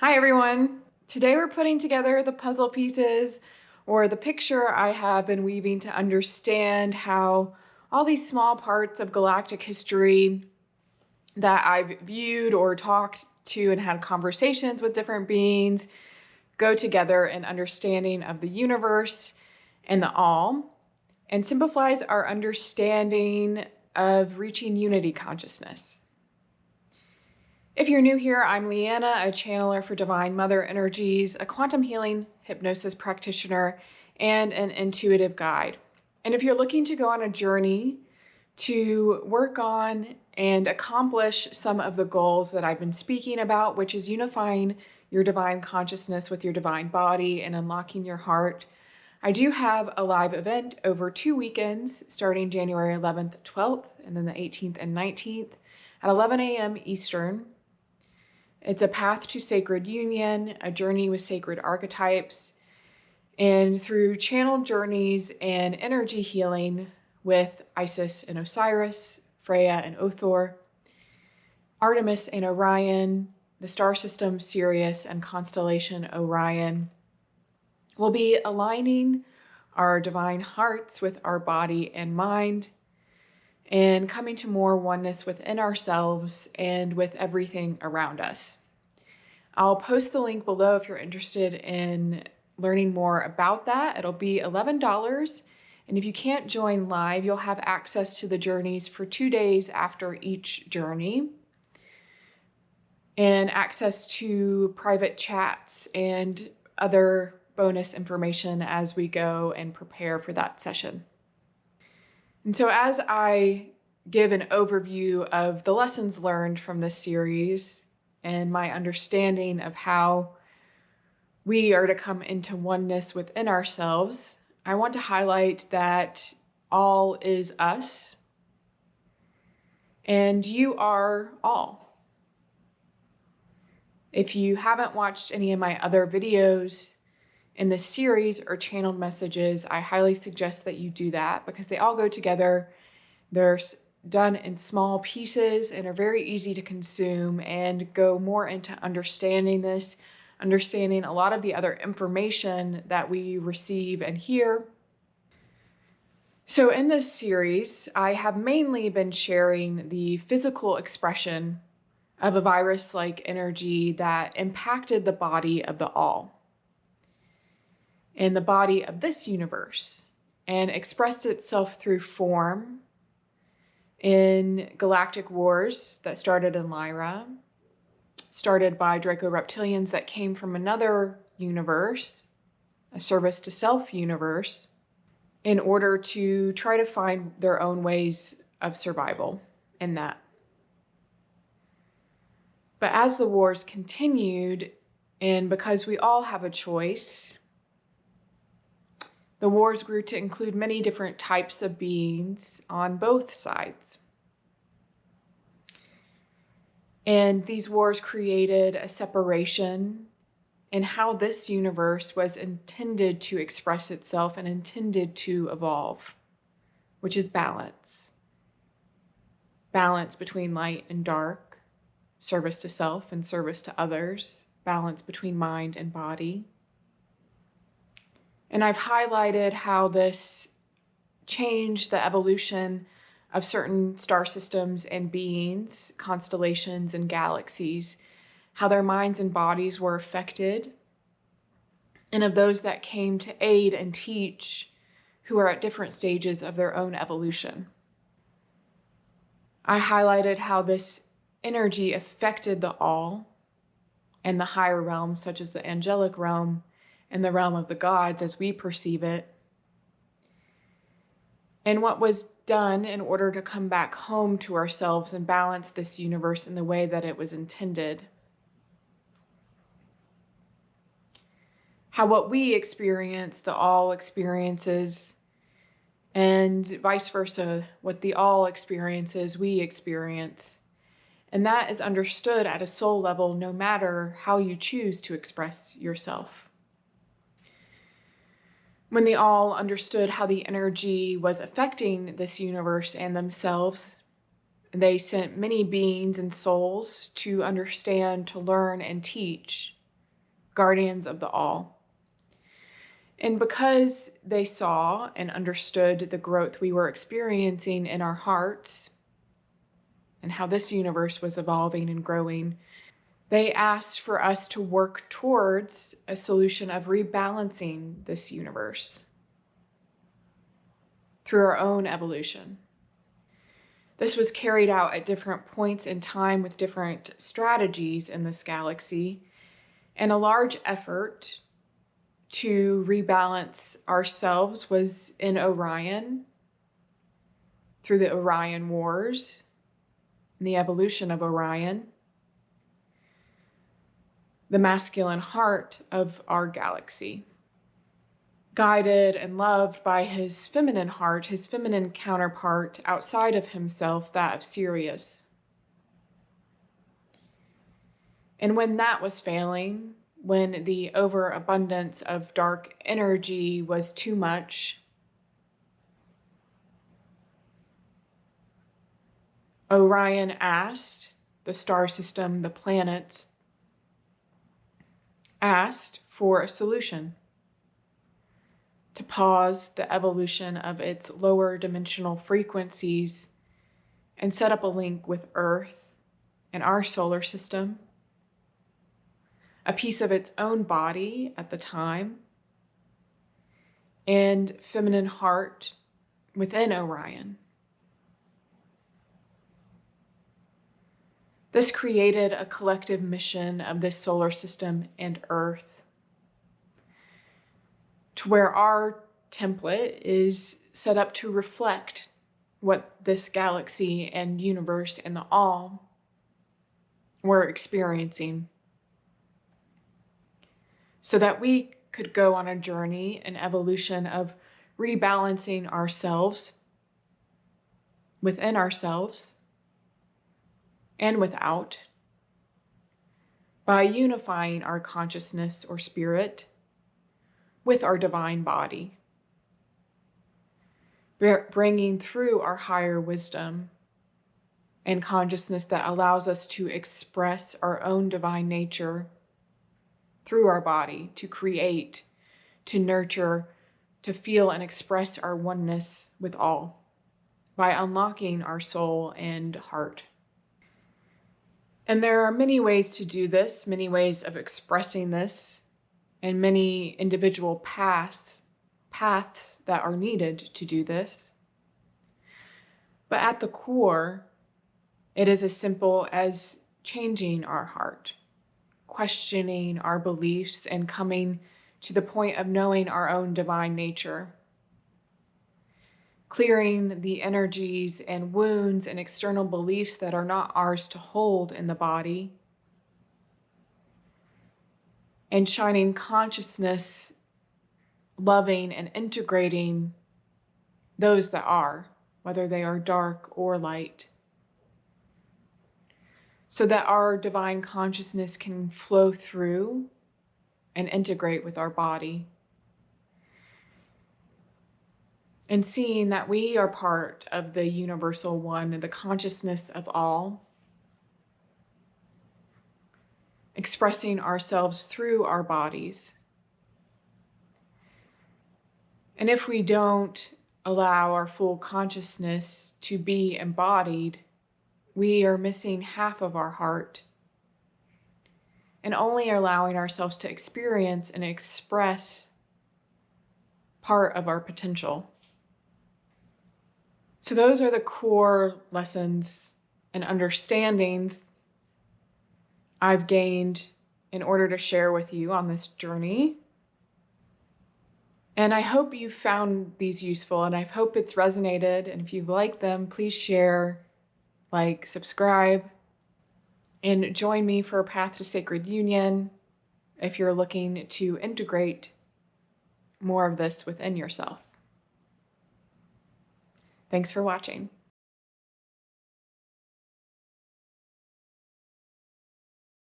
Hi everyone! Today we're putting together the puzzle pieces or the picture I have been weaving to understand how all these small parts of galactic history that I've viewed or talked to and had conversations with different beings go together in understanding of the universe and the all, and simplifies our understanding of reaching unity consciousness. If you're new here, I'm Leanna, a channeler for Divine Mother Energies, a quantum healing hypnosis practitioner, and an intuitive guide. And if you're looking to go on a journey to work on and accomplish some of the goals that I've been speaking about, which is unifying your divine consciousness with your divine body and unlocking your heart, I do have a live event over 2 weekends starting January 11th, 12th, and then the 18th and 19th at 11 a.m. Eastern. It's a path to sacred union, a journey with sacred archetypes, and through channeled journeys and energy healing with Isis and Osiris, Freya and Othor, Artemis and Orion, the star system Sirius and constellation Orion, we'll be aligning our divine hearts with our body and mind, and coming to more oneness within ourselves and with everything around us. I'll post the link below if you're interested in learning more about that. It'll be $11, and if you can't join live, you'll have access to the journeys for 2 days after each journey, and access to private chats and other bonus information as we go and prepare for that session. And so as I give an overview of the lessons learned from this series and my understanding of how we are to come into oneness within ourselves, I want to highlight that all is us and you are all. If you haven't watched any of my other videos in this series or channeled messages, I highly suggest that you do that because they all go together. They're done in small pieces and are very easy to consume and go more into understanding this, understanding a lot of the other information that we receive and hear. So in this series, I have mainly been sharing the physical expression of a virus-like energy that impacted the body of the all, in the body of this universe, and expressed itself through form in galactic wars that started in Lyra, started by Draco-reptilians that came from another universe, a service to self universe, in order to try to find their own ways of survival in that. But as the wars continued, and because we all have a choice, the wars grew to include many different types of beings on both sides. And these wars created a separation in how this universe was intended to express itself and intended to evolve, which is balance. Balance between light and dark, service to self and service to others, balance between mind and body. And I've highlighted how this changed the evolution of certain star systems and beings, constellations and galaxies, how their minds and bodies were affected, and of those that came to aid and teach who are at different stages of their own evolution. I highlighted how this energy affected the all and the higher realms, such as the angelic realm, and the realm of the gods as we perceive it, and what was done in order to come back home to ourselves and balance this universe in the way that it was intended. How what we experience, the all experiences, and vice versa, what the all experiences, we experience. And that is understood at a soul level no matter how you choose to express yourself. When the all understood how the energy was affecting this universe and themselves, they sent many beings and souls to understand, to learn, and teach guardians of the all. And because they saw and understood the growth we were experiencing in our hearts and how this universe was evolving and growing, they asked for us to work towards a solution of rebalancing this universe through our own evolution. This was carried out at different points in time with different strategies in this galaxy, and a large effort to rebalance ourselves was in Orion, through the Orion Wars, and the evolution of Orion, the masculine heart of our galaxy, guided and loved by his feminine heart, his feminine counterpart outside of himself, that of Sirius. And when that was failing, when the overabundance of dark energy was too much, Orion asked, the star system, the planets, asked for a solution to pause the evolution of its lower dimensional frequencies and set up a link with Earth and our solar system, a piece of its own body at the time, and feminine heart within Orion. This created a collective mission of this solar system and Earth, to where our template is set up to reflect what this galaxy and universe and the all were experiencing, so that we could go on a journey, an evolution of rebalancing ourselves, within ourselves and without, by unifying our consciousness or spirit with our divine body, bringing through our higher wisdom and consciousness that allows us to express our own divine nature through our body, to create, to nurture, to feel and express our oneness with all, by unlocking our soul and heart. And there are many ways to do this, many ways of expressing this, and many individual paths that are needed to do this. But at the core, it is as simple as changing our heart, questioning our beliefs, and coming to the point of knowing our own divine nature, clearing the energies and wounds and external beliefs that are not ours to hold in the body, and shining consciousness, loving and integrating those that are, whether they are dark or light, so that our divine consciousness can flow through and integrate with our body. And seeing that we are part of the universal one and the consciousness of all, expressing ourselves through our bodies. And if we don't allow our full consciousness to be embodied, we are missing half of our heart and only allowing ourselves to experience and express part of our potential. So those are the core lessons and understandings I've gained in order to share with you on this journey. And I hope you found these useful, and I hope it's resonated. And if you've liked them, please share, like, subscribe, and join me for a path to sacred union if you're looking to integrate more of this within yourself. Thanks for watching.